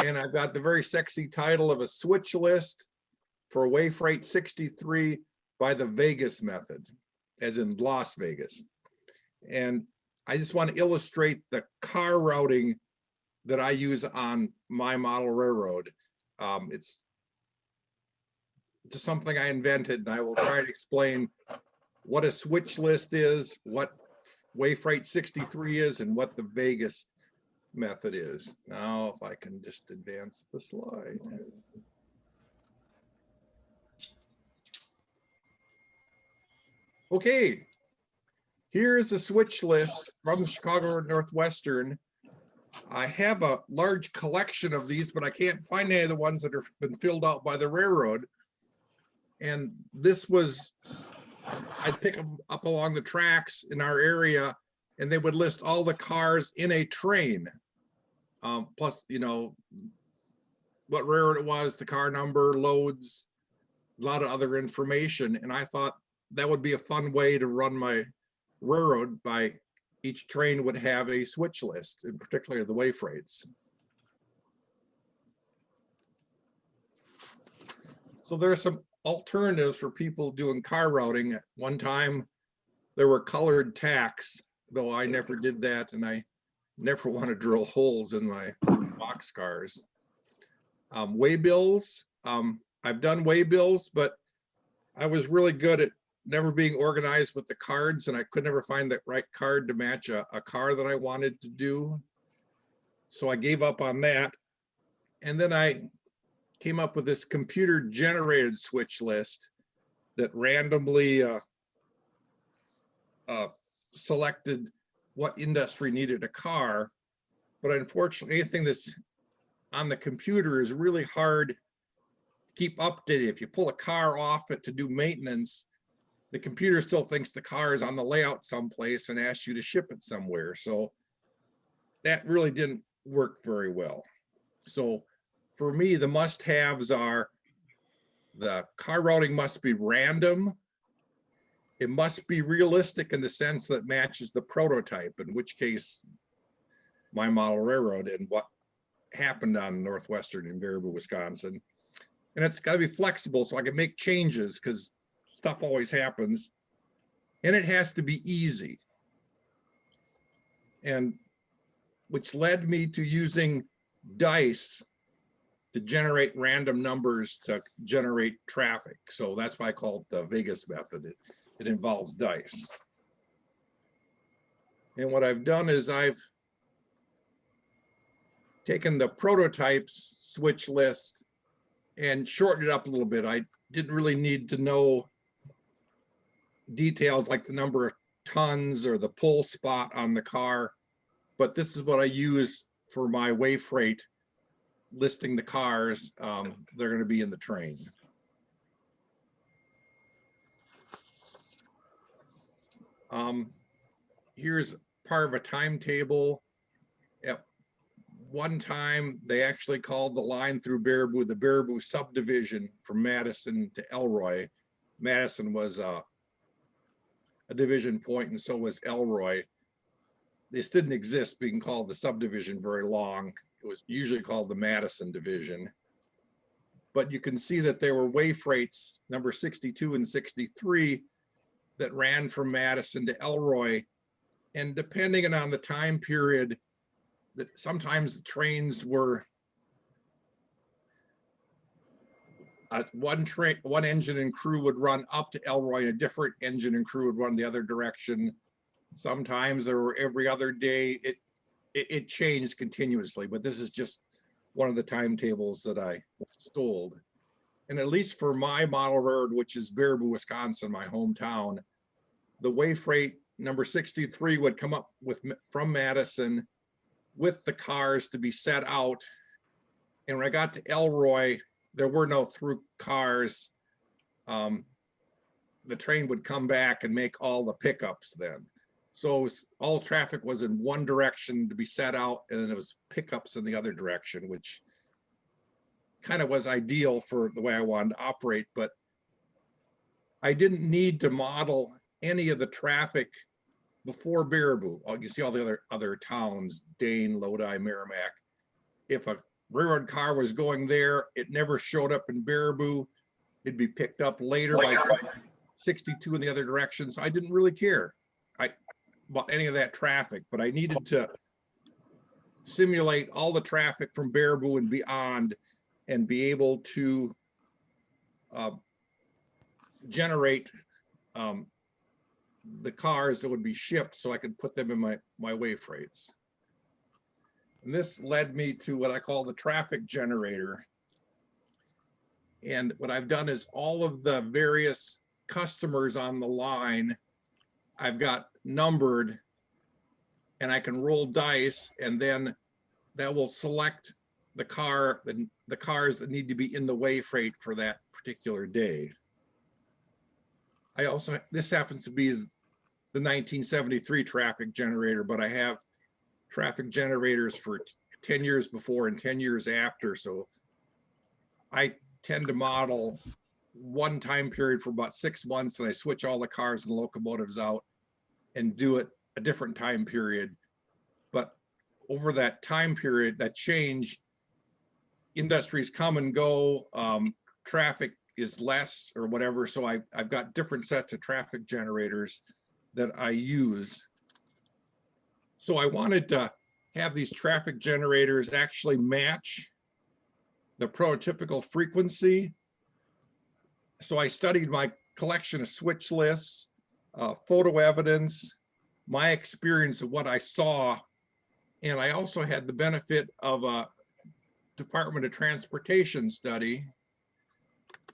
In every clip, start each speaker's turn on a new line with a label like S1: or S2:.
S1: And I've got the very sexy title of a switch list for way freight 63 by the Vegas method, as in Las Vegas. And I just want to illustrate the car routing that I use on my model railroad. It's just something I invented, and I will try to explain what a switch list is, what way freight 63 is, and what the Vegas method is. Now, if I can just advance the slide. Okay, here's a switch list from Chicago Northwestern. I have a large collection of these, but I can't find any of the ones that have been filled out by the railroad. And this was, I'd pick them up along the tracks in our area, and they would list all the cars in a train. Plus, you know, what railroad it was, the car number, loads, a lot of other information. And I thought that would be a fun way to run my railroad. By each train would have a switch list, in particular the way freights. So there are some alternatives for people doing car routing. At one time, there were colored tacks, though I never did that, and I never want to drill holes in my box cars. Waybills, I've done waybills, but I was really good at never being organized with the cards, and I could never find the right card to match a car that I wanted to do. So I gave up on that. And then I came up with this computer generated switch list that randomly selected what industry needed a car. But unfortunately, anything that's on the computer is really hard to keep updated. If you pull a car off it to do maintenance, the computer still thinks the car is on the layout someplace and asks you to ship it somewhere. So that really didn't work very well. So for me, the must-haves are the car routing must be random. It must be realistic in the sense that it matches the prototype, in which case my model railroad and what happened on Northwestern in Baraboo, Wisconsin. And it's got to be flexible so I can make changes, because stuff always happens. And it has to be easy. And which led me to using dice to generate random numbers to generate traffic. So that's why I call it the Vegas method. It involves dice. And what I've done is I've taken the prototypes switch list and shortened it up a little bit. I didn't really need to know details like the number of tons or the pull spot on the car, but this is what I use for my way freight, listing the cars they're going to be in the train. Here's part of a timetable. At one time, they actually called the line through Baraboo the Baraboo subdivision from Madison to Elroy. Madison was a division point, and so was Elroy. This didn't exist being called the subdivision very long. It was usually called the Madison division. But you can see that there were way freights, number 62 and 63, that ran from Madison to Elroy. And depending on the time period, that sometimes the trains were one engine and crew would run up to Elroy, and a different engine and crew would run the other direction. Sometimes there were every other day. It changed continuously, but this is just one of the timetables that I stole. And at least for my model railroad, which is Baraboo, Wisconsin, my hometown, the way freight number 63 would come up from Madison with the cars to be set out. And when I got to Elroy, there were no through cars. The train would come back and make all the pickups then. So all traffic was in one direction to be set out, and then it was pickups in the other direction, which kind of was ideal for the way I wanted to operate. But I didn't need to model any of the traffic before Baraboo. You see all the other towns, Dane, Lodi, Merrimack. If a railroad car was going there. It never showed up in Baraboo. It'd be picked up later by 62 in the other direction. So I didn't really care about any of that traffic, but I needed to simulate all the traffic from Baraboo and beyond and be able to generate the cars that would be shipped so I could put them in my way freights. And this led me to what I call the traffic generator. And what I've done is all of the various customers on the line, I've got numbered, and I can roll dice, and then that will select the cars that need to be in the way freight for that particular day. This happens to be the 1973 traffic generator, but I have traffic generators for 10 years before and 10 years after. So I tend to model one time period for about 6 months, and I switch all the cars and locomotives out and do it a different time period. But over that time period, that change, industries come and go, traffic is less or whatever. So I've got different sets of traffic generators that I use. So I wanted to have these traffic generators actually match the prototypical frequency. So I studied my collection of switch lists, photo evidence, my experience of what I saw. And I also had the benefit of a Department of Transportation study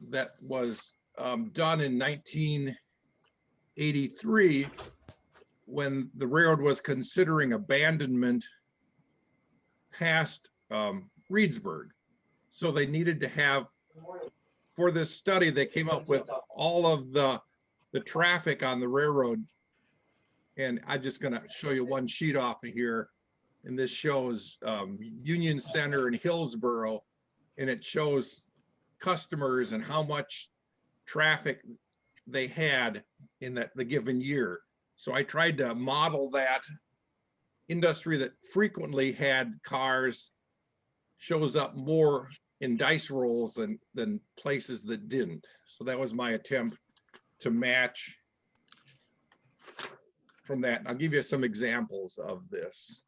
S1: that was done in 1983 when the railroad was considering abandonment past Reedsburg. So they needed to have, for this study, they came up with all of the traffic on the railroad. And I'm just gonna show you one sheet off of here. And this shows Union Center and Hillsboro, and it shows customers and how much traffic they had in the given year. So I tried to model that industry that frequently had cars shows up more in dice rolls than places that didn't. So that was my attempt to match from that. I'll give you some examples of this.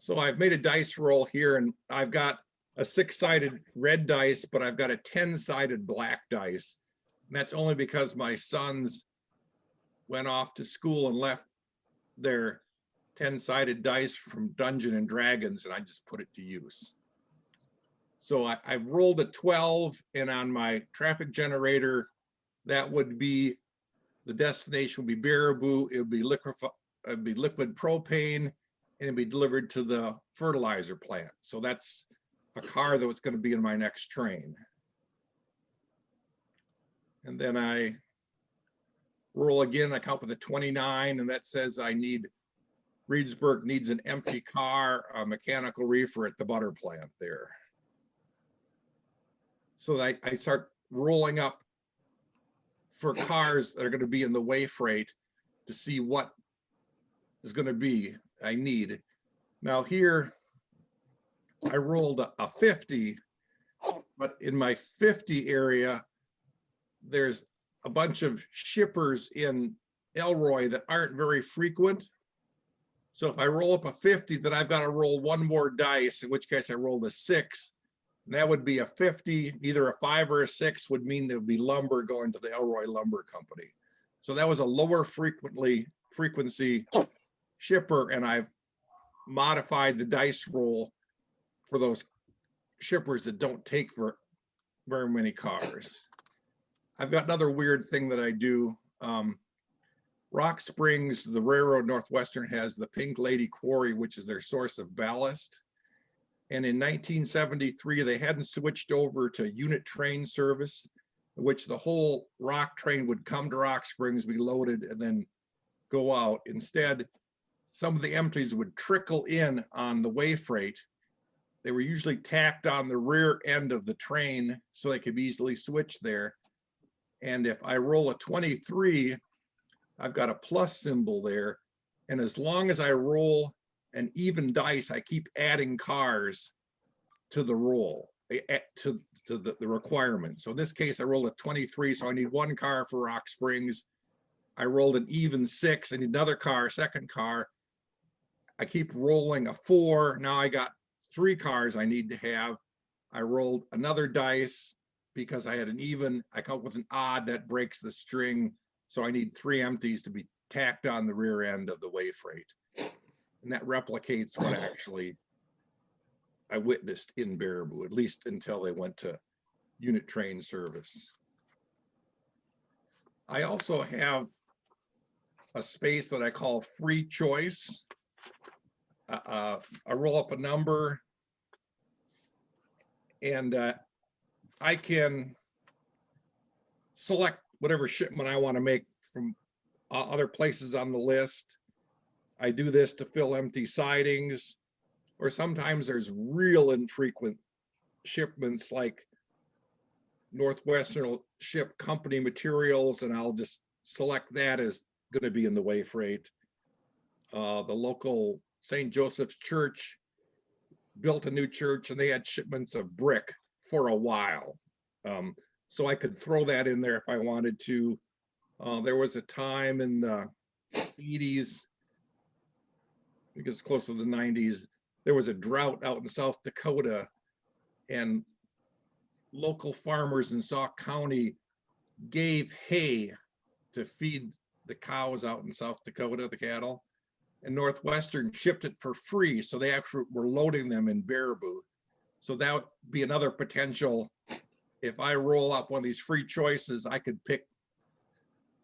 S1: So I've made a dice roll here, and I've got a 6-sided red dice, but I've got a 10-sided black dice. And that's only because my sons went off to school and left their 10-sided dice from Dungeons and Dragons, and I just put it to use. So I've rolled a 12, and on my traffic generator, that would be, the destination would be Baraboo. It would be liquid propane, and it'd be delivered to the fertilizer plant. So that's a car that was going to be in my next train. And then I roll again, I come up with a 29, and that says Reedsburg needs an empty car, a mechanical reefer at the butter plant there. So I start rolling up for cars that are going to be in the way freight to see what is going to be I need. Now here, I rolled a 50, but in my 50 area, there's a bunch of shippers in Elroy that aren't very frequent. So if I roll up a 50, then I've got to roll one more dice, in which case I rolled a 6. And that would be a 50, either a 5 or a 6 would mean there would be lumber going to the Elroy Lumber Company. So that was a lower frequency shipper, and I've modified the dice roll for those shippers that don't take very many cars. I've got another weird thing that I do. Rock Springs, the railroad Northwestern, has the Pink Lady Quarry, which is their source of ballast. And in 1973, they hadn't switched over to unit train service, in which the whole rock train would come to Rock Springs, be loaded, and then go out. Instead, some of the empties would trickle in on the way freight. They were usually tacked on the rear end of the train so they could be easily switched there. And if I roll a 23, I've got a plus symbol there. And as long as I roll an even dice, I keep adding cars to the roll, to the requirement. So in this case, I rolled a 23, so I need one car for Rock Springs. I rolled an even 6, I need another car, second car. I keep rolling a 4. Now I got 3 cars I need to have. I rolled another dice because I had an even. I come up with an odd that breaks the string. So I need 3 empties to be tacked on the rear end of the way freight. And that replicates what actually I witnessed in Baraboo, at least until they went to unit train service. I also have a space that I call free choice. I roll up a number and I can select whatever shipment I want to make from other places on the list. I do this to fill empty sidings, or sometimes there's real infrequent shipments like Northwestern will ship company materials and I'll just select that as going to be in the way freight. The local St. Joseph's Church built a new church and they had shipments of brick for a while. So I could throw that in there if I wanted to. There was a time in the 80s, because it's close to the 90s, there was a drought out in South Dakota and local farmers in Sauk County gave hay to feed the cows out in South Dakota, the cattle, and Northwestern shipped it for free. So they actually were loading them in Baraboo. So that would be another potential. If I roll up one of these free choices, I could pick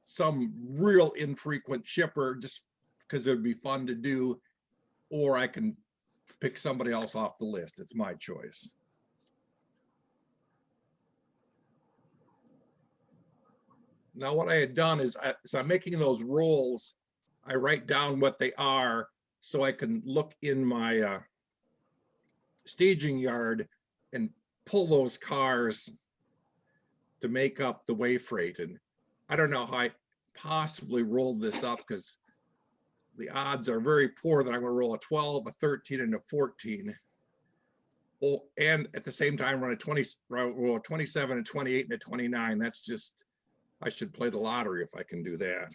S1: some real infrequent shipper just because it would be fun to do, or I can pick somebody else off the list. It's my choice. Now what I had done is, so I'm making those rolls, I write down what they are so I can look in my staging yard and pull those cars to make up the way freight. And I don't know how I possibly rolled this up because the odds are very poor that I'm going to roll a 12, a 13, and a 14. Oh, and at the same time roll a 27, a 28, and a 29. That's just, I should play the lottery if I can do that.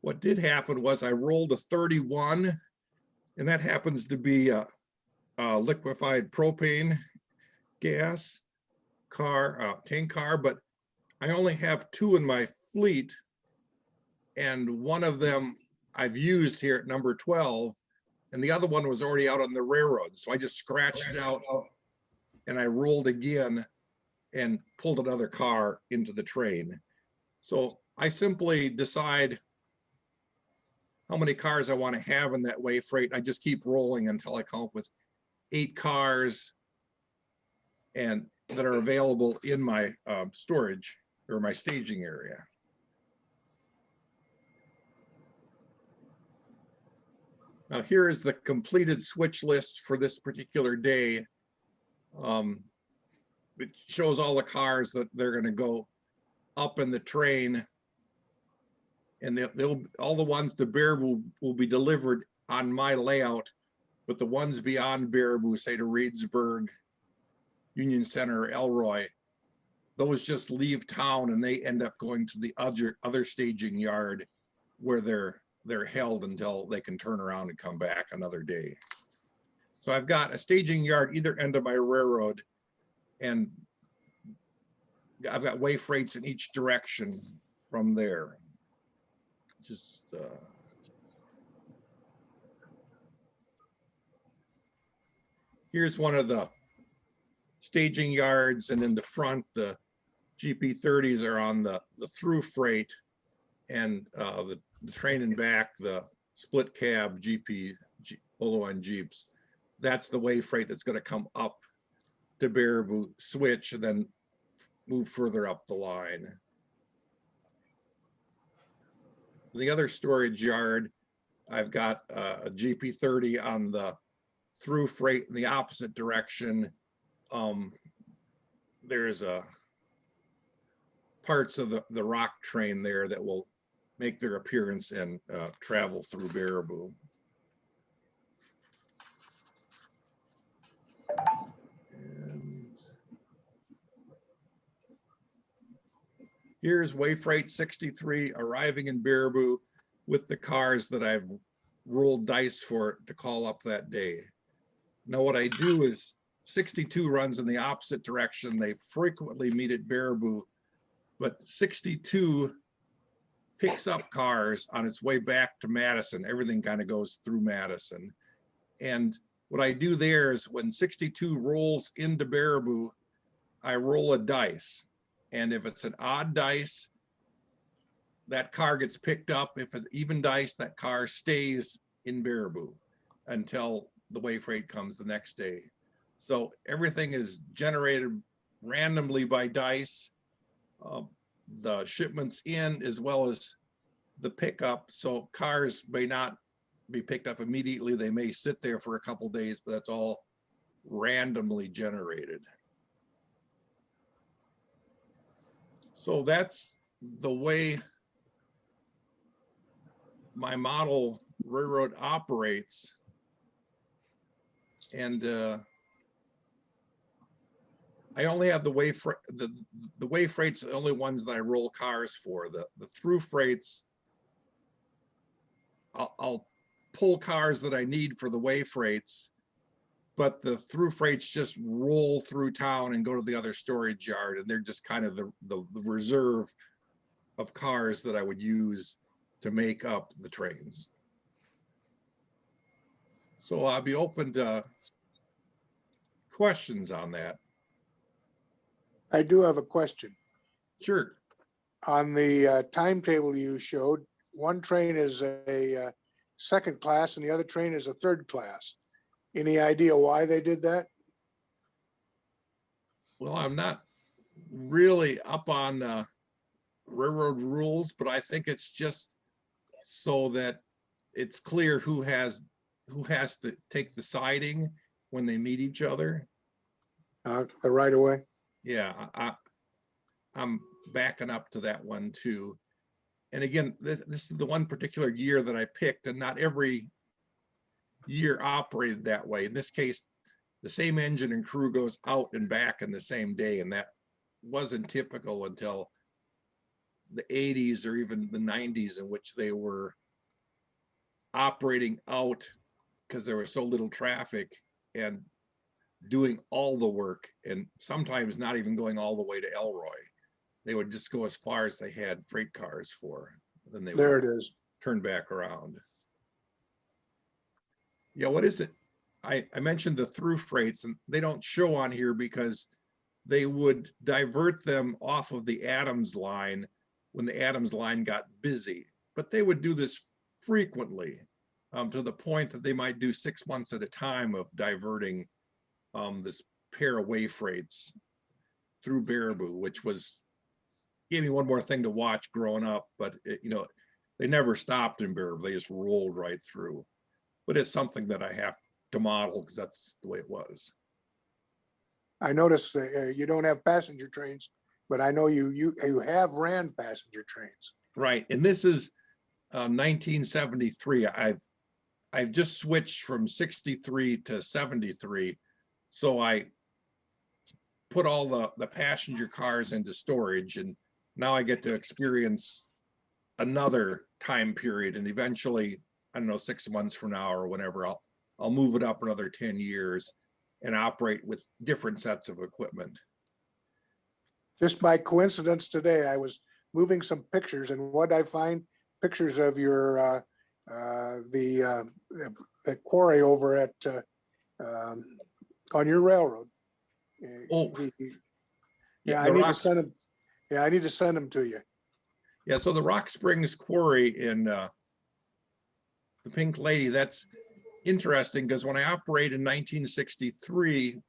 S1: What did happen was I rolled a 31, and that happens to be a liquefied propane gas car, tank car, but I only have 2 in my fleet, and one of them I've used here at number 12, and the other one was already out on the railroad. So I just scratched it out and I rolled again and pulled another car into the train. So I simply decide how many cars I want to have in that way freight. I just keep rolling until I come up with 8 cars and that are available in my storage or my staging area. Now here is the completed switch list for this particular day. It shows all the cars that they're going to go up in the train, and all the ones to Baraboo will be delivered on my layout, but the ones beyond Baraboo, say to Reedsburg, Union Center, Elroy, those just leave town and they end up going to the other staging yard where they're held until they can turn around and come back another day. So I've got a staging yard either end of my railroad, and I've got way freights in each direction from there. Just here's one of the staging yards, and in the front, the GP30s are on the through freight, and the train and back, the split cab Olo-N Jeeps. That's the way freight that's going to come up to Baraboo, switch, and then move further up the line. The other storage yard, I've got a GP30 on the through freight in the opposite direction. There's parts of the rock train there that will make their appearance and travel through Baraboo. And here's Wayfreight 63 arriving in Baraboo with the cars that I've rolled dice for to call up that day. Now what I do is 62 runs in the opposite direction. They frequently meet at Baraboo, but 62 picks up cars on its way back to Madison. Everything kind of goes through Madison. And what I do there is when 62 rolls into Baraboo, I roll a dice. And if it's an odd dice, that car gets picked up. If it's even dice, that car stays in Baraboo until the Wayfreight comes the next day. So everything is generated randomly by dice. The shipments in as well as the pickup. So cars may not be picked up immediately. They may sit there for a couple days, but that's all randomly generated. So that's the way my model railroad operates. And I only have the Wayfreight's the only ones that I roll cars for. The through freights, I'll pull cars that I need for the Wayfreights, but the through freights just roll through town and go to the other storage yard, and they're just kind of the reserve of cars that I would use to make up the trains. So I'll be open to questions on that.
S2: I do have a question.
S1: Sure.
S2: On the timetable you showed, one train is a second class and the other train is a third class. Any idea why they did that?
S1: Well, I'm not really up on railroad rules, but I think it's just so that it's clear who has to take the siding when they meet each other.
S2: The right of way?
S1: Yeah, I'm backing up to that one too. And again, this is the one particular year that I picked, and not every year operated that way. In this case, the same engine and crew goes out and back in the same day, and that wasn't typical until the 80s or even the 90s, in which they were operating out because there was so little traffic and doing all the work, and sometimes not even going all the way to Elroy. They would just go as far as they had freight cars for. Then they
S2: There
S1: would
S2: it is.
S1: turn back around. Yeah, what is it? I mentioned the through freights, and they don't show on here because they would divert them off of the Adams line when the Adams line got busy. But they would do this frequently, to the point that they might do 6 months at a time of diverting this pair of Wayfreights through Baraboo, which gave me one more thing to watch growing up. But they never stopped in Baraboo; they just rolled right through. But it's something that I have to model because that's the way it was.
S2: I noticed you don't have passenger trains, but I know you have ran passenger trains.
S1: Right, and this is 1973. I've just switched from 63 to 73. So I put all the passenger cars into storage, and now I get to experience another time period, and eventually, I don't know, 6 months from now or whenever, I'll move it up another 10 years and operate with different sets of equipment.
S2: Just by coincidence today, I was moving some pictures, and what I find, pictures of your the quarry over at on your railroad.
S1: Oh,
S2: yeah, I need to send them. Yeah, I need to send them to you.
S1: Yeah, so the Rock Springs Quarry in the Pink Lady, that's interesting because when I operated in 1963,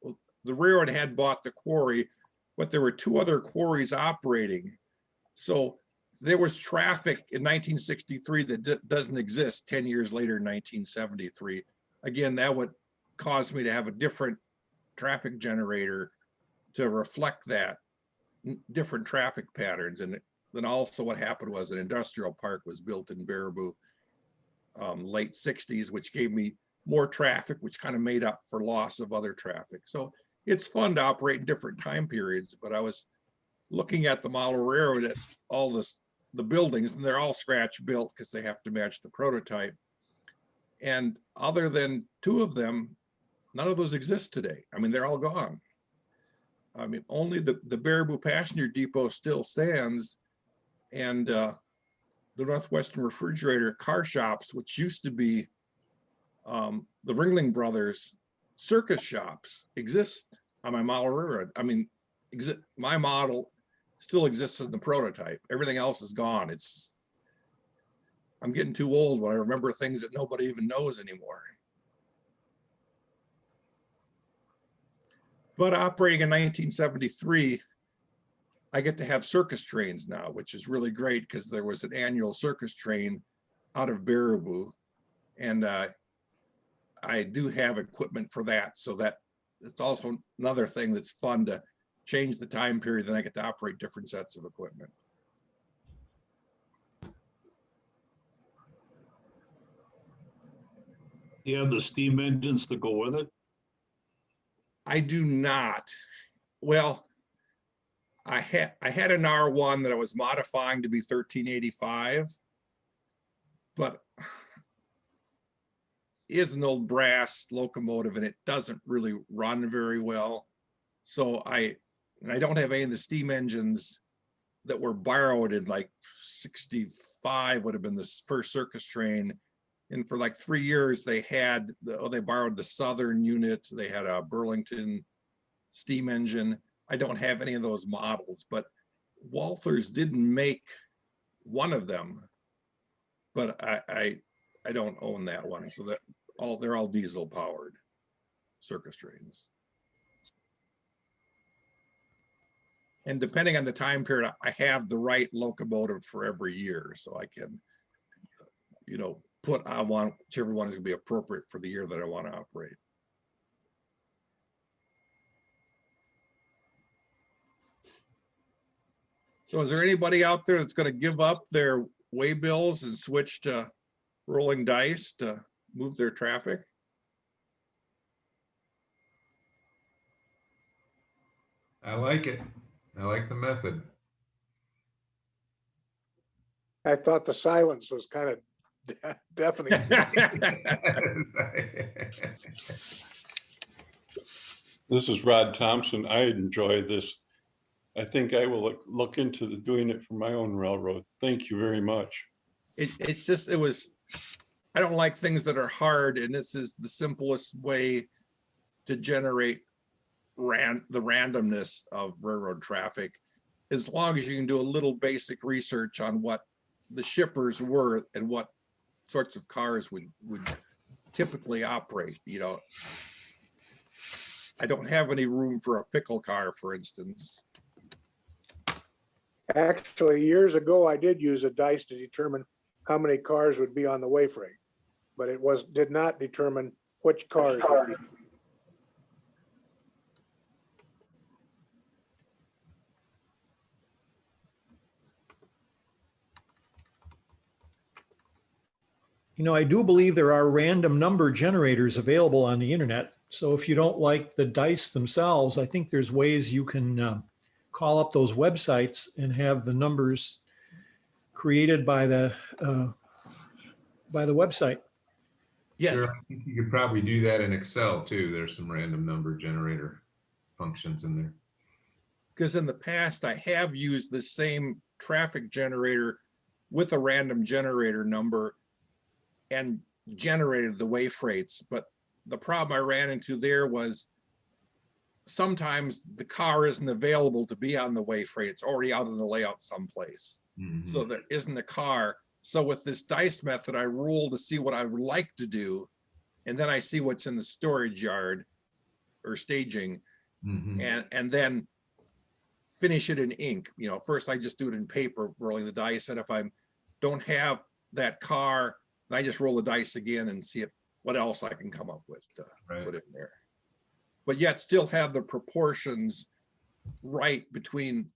S1: the railroad had bought the quarry, but there were 2 other quarries operating. So there was traffic in 1963 that doesn't exist 10 years later in 1973. Again, that would cause me to have a different traffic generator to reflect that different traffic patterns. And then also what happened was an industrial park was built in Baraboo, late 60s, which gave me more traffic, which kind of made up for loss of other traffic. So it's fun to operate in different time periods, but I was looking at the model railroad at all the buildings, and they're all scratch built because they have to match the prototype. And other than two of them, none of those exist today. I mean, they're all gone. I mean, only the Baraboo Passenger Depot still stands, and the Northwestern Refrigerator car shops, which used to be the Ringling Brothers circus shops, exist on my model railroad. I mean, my model still exists in the prototype. Everything else is gone. I'm getting too old when I remember things that nobody even knows anymore. But operating in 1973, I get to have circus trains now, which is really great because there was an annual circus train out of Baraboo, and I do have equipment for that. So that it's also another thing that's fun to change the time period, then I get to operate different sets of equipment.
S3: You have the steam engines to go with it?
S1: I do not. Well, I had an R1 that I was modifying to be 1385, but it is an old brass locomotive and it doesn't really run very well. So I don't have any of the steam engines that were borrowed in like 65 would have been the first circus train. And for like 3 years, they borrowed the Southern unit. They had a Burlington steam engine. I don't have any of those models, but Walthers didn't make one of them, but I don't own that one. So they're all diesel powered circus trains. And depending on the time period, I have the right locomotive for every year. So I can, put on whichever one is gonna be appropriate for the year that I want to operate. So is there anybody out there that's going to give up their way bills and switch to rolling dice to move their traffic?
S4: I like it. I like the method.
S2: I thought the silence was kind of deafening.
S5: This is Rod Thompson. I enjoy this. I think I will look into doing it for my own railroad. Thank you very much.
S1: I don't like things that are hard, and this is the simplest way to generate the randomness of railroad traffic, as long as you can do a little basic research on what the shippers were and what sorts of cars would typically operate. I don't have any room for a pickle car, for instance.
S2: Actually, years ago, I did use a dice to determine how many cars would be on the way freight, but it did not determine which cars would be.
S6: I do believe there are random number generators available on the internet. So if you don't like the dice themselves, I think there's ways you can call up those websites and have the numbers created by the website.
S1: Yes.
S4: Sure, I think you could probably do that in Excel too. There's some random number generator functions in there.
S1: Because in the past, I have used the same traffic generator with a random generator number and generated the way freights. But the problem I ran into there was sometimes the car isn't available to be on the way freight. It's already out in the layout someplace.
S4: Mm-hmm.
S1: So there isn't a car. So with this dice method, I roll to see what I would like to do. And then I see what's in the storage yard or staging,
S4: Mm-hmm.
S1: and then finish it in ink. First I just do it in paper, rolling the dice. And if I don't have that car, I just roll the dice again and see what else I can come up with to put in there. But yet still have the proportions right between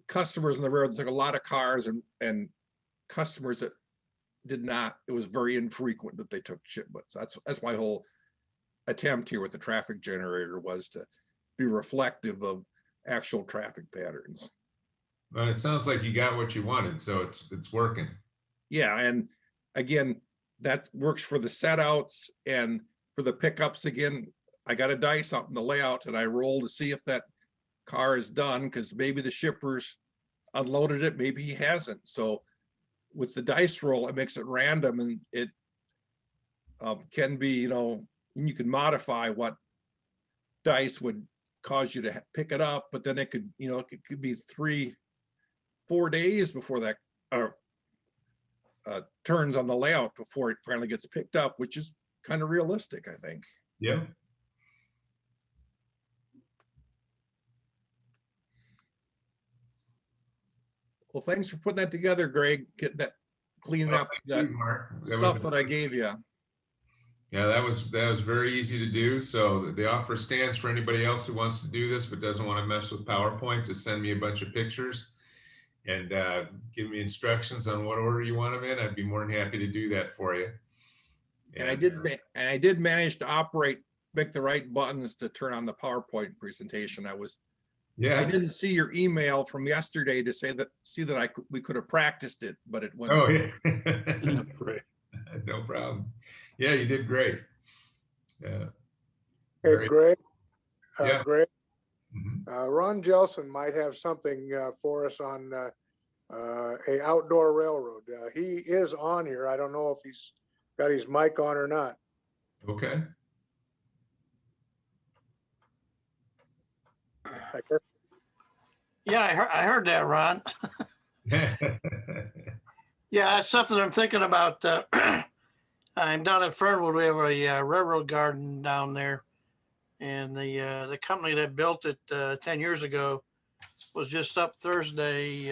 S1: customers on the road took a lot of cars and customers that did not, it was very infrequent that they took shipments. That's my whole attempt here with the traffic generator, was to be reflective of actual traffic patterns.
S4: But it sounds like you got what you wanted, so it's working.
S1: Yeah, and again, that works for the set outs and for the pickups. Again, I got a dice out in the layout and I roll to see if that car is done, because maybe the shipper's unloaded it, maybe he hasn't. So with the dice roll, it makes it random, and it can be, you can modify what dice would cause you to pick it up, but then it could, it could be 3-4 days before that turns on the layout before it finally gets picked up, which is kind of realistic, I think.
S4: Yeah.
S1: Well, thanks for putting that together, Greg. Getting that, cleaning up
S4: Thank
S1: that
S4: you, Mark.
S1: stuff that I gave you.
S4: Yeah, that was very easy to do. So the offer stands for anybody else who wants to do this but doesn't want to mess with PowerPoint. Just send me a bunch of pictures and give me instructions on what order you want them in. I'd be more than happy to do that for you.
S1: And I did manage to make the right buttons to turn on the PowerPoint presentation. I didn't see your email from yesterday to see that we could have practiced it, but it went.
S4: Oh yeah.
S5: Great.
S4: No problem. Yeah, you did great. Yeah.
S2: Hey, Greg.
S4: Yeah.
S2: Greg,
S4: Mhm.
S2: Ron Jelson might have something for us on a outdoor railroad. He is on here. I don't know if he's got his mic on or not.
S4: Okay.
S2: I guess.
S7: Yeah, I heard that, Ron. Yeah, that's something I'm thinking about. I'm down at Fernwood. We have a railroad garden down there, and the company that built it 10 years ago was just up Thursday,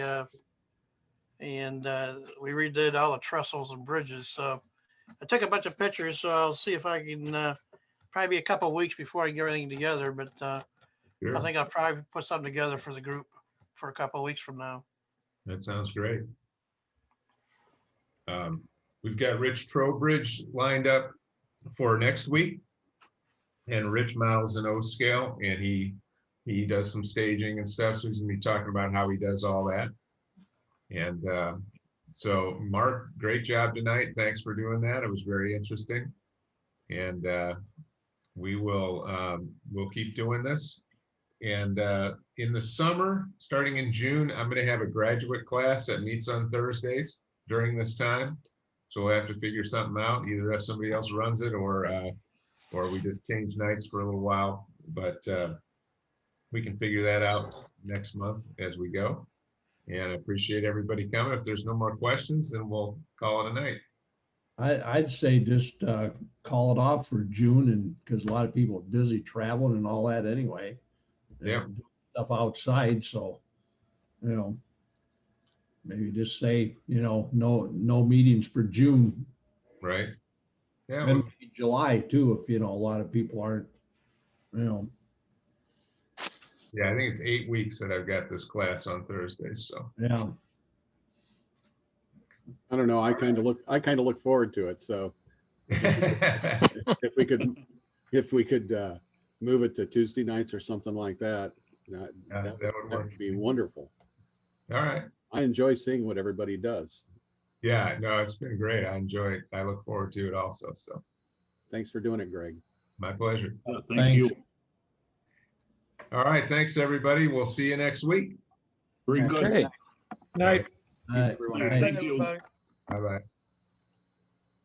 S7: and we redid all the trestles and bridges. So I took a bunch of pictures. So I'll see if I can. Probably be a couple of weeks before I get everything together, but
S4: Sure.
S7: I think I'll probably put something together for the group for a couple of weeks from now.
S4: That sounds great. We've got Rich Trowbridge lined up for next week, and Rich models an O scale, and he does some staging and stuff. So he's gonna be talking about how he does all that. And so Mark, great job tonight. Thanks for doing that. It was very interesting. And we'll keep doing this. And in the summer, starting in June, I'm going to have a graduate class that meets on Thursdays during this time. So we'll have to figure something out. Either if somebody else runs it, or we just change nights for a little while. But we can figure that out next month as we go. And I appreciate everybody coming. If there's no more questions, then we'll call it a night.
S8: I'd say just call it off for June, and because a lot of people are busy traveling and all that anyway.
S4: Yeah.
S8: And stuff outside, so maybe just say no meetings for June.
S4: Right. Yeah.
S8: And
S4: Well,
S8: maybe July too, if a lot of people aren't.
S4: yeah, I think it's 8 weeks that I've got this class on Thursdays. So
S8: Yeah.
S9: I don't know. I kind of look forward to it. So if we could move it to Tuesday nights or something like that, that would be wonderful.
S4: All right.
S9: I enjoy seeing what everybody does.
S4: Yeah, no, it's been great. I enjoy it. I look forward to it also. So
S9: Thanks for doing it, Greg.
S4: my pleasure.
S3: Thank you.
S4: All right. Thanks, everybody. We'll see you next week.
S3: Very good.
S6: Night.
S9: Peace, everyone.
S3: Thank you.
S4: Bye-bye.